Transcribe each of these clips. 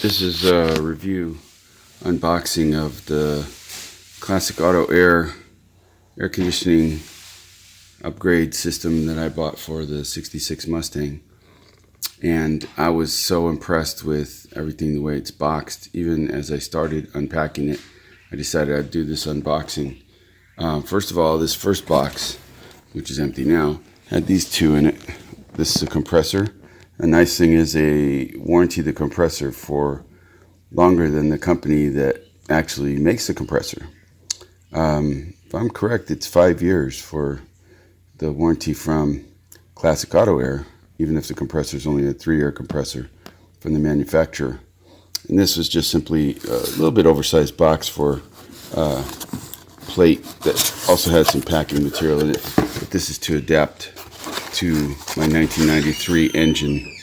This is a review unboxing of the Classic Auto air conditioning upgrade system that I bought for the 66 Mustang. And I was so impressed with everything, the way it's boxed. Even as I started unpacking it, I decided I'd do this unboxing. First of all, this first box, which is empty now, had these two in it. This is a compressor. A nice thing is they warranty the compressor for longer than the company that actually makes the compressor. If I'm correct, it's 5 years for the warranty from Classic Auto Air, even if the compressor is only a 3-year compressor from the manufacturer. And this was just simply a little bit oversized box for a plate that also had some packing material in it. But this is to adapt to my 1993 engine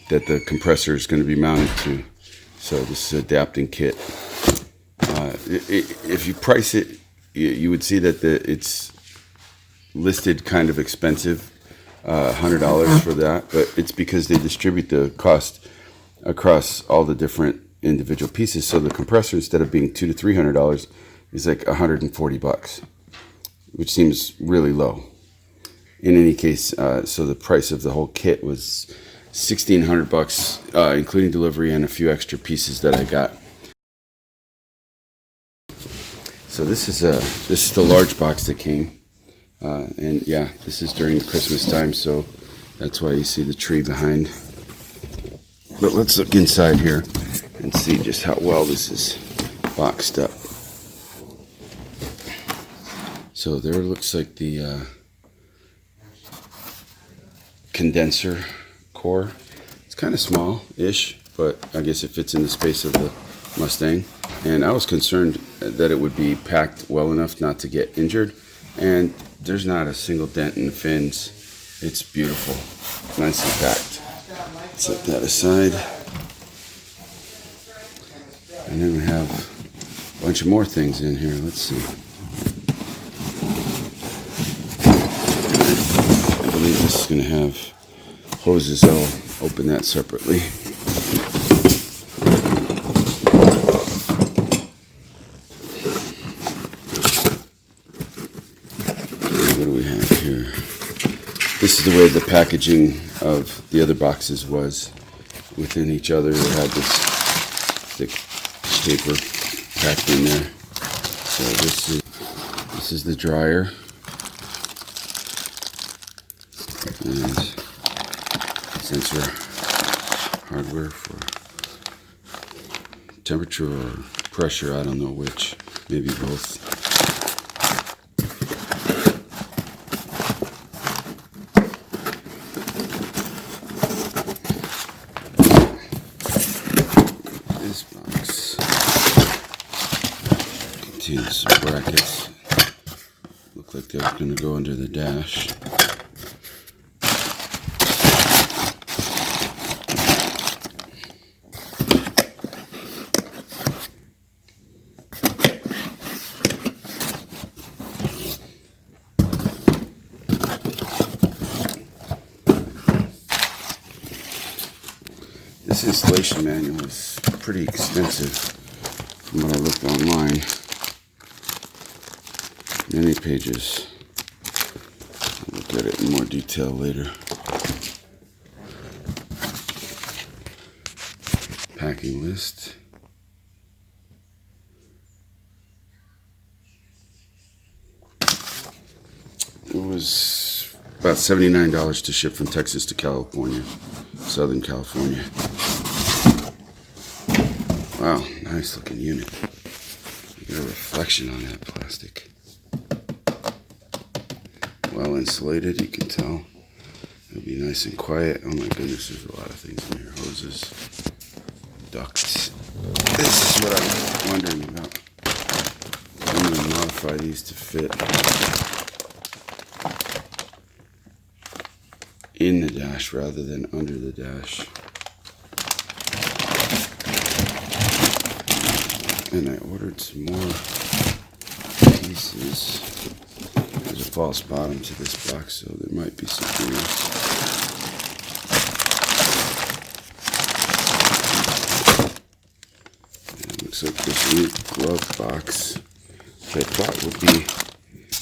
that the compressor is going to be mounted to. So this is an adapting kit. If you price it, you would see that it's listed kind of expensive, $100 for that, but it's because they distribute the cost across all the different individual pieces. So the compressor, instead of being $200 to $300, is like $140, which seems really low. In any case, so the price of the whole kit was $1,600, including delivery and a few extra pieces that I got. So this is the large box that came, and yeah, this is during Christmas time, so that's why you see the tree behind. But let's look inside here and see just how well this is boxed up. So there looks like the condenser core. It's kind of small-ish, but I guess it fits in the space of the Mustang. And I was concerned that it would be packed well enough not to get injured. And there's not a single dent in the fins. It's beautiful, nicely packed. Set that aside. And then we have a bunch of more things in here. Let's see. I believe this is going to have hoses. I'll open that separately. What do we have here? This is the way the packaging of the other boxes was within each other. They had this thick paper packed in there. So this is the dryer. And sensor hardware for temperature or pressure, I don't know which, maybe both. This box contains some brackets. Look like they're going to go under the dash. This installation manual is pretty extensive from what I looked online. Many pages. I'll look at it in more detail later. Packing list. It was about $79 to ship from Texas to California, Southern California. Wow, nice looking unit. You get a reflection on that plastic. Well insulated, you can tell. It'll be nice and quiet. Oh my goodness, there's a lot of things in here. Hoses, ducts. This is what I was wondering about. I'm going to modify these to fit in the dash rather than under the dash. And I ordered some more pieces. There's a false bottom to this box, so there might be something else. looks like this neat glove box, which I thought would be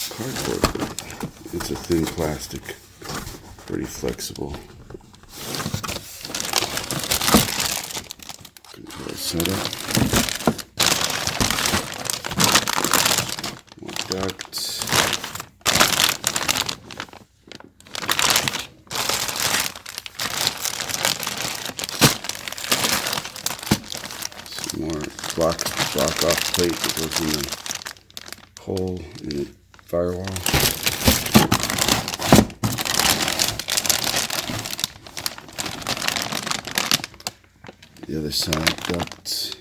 cardboard, but it's a thin plastic, pretty flexible. Control setup. More ducts. Some more block off plate that goes in the hole in the firewall. The other side ducts.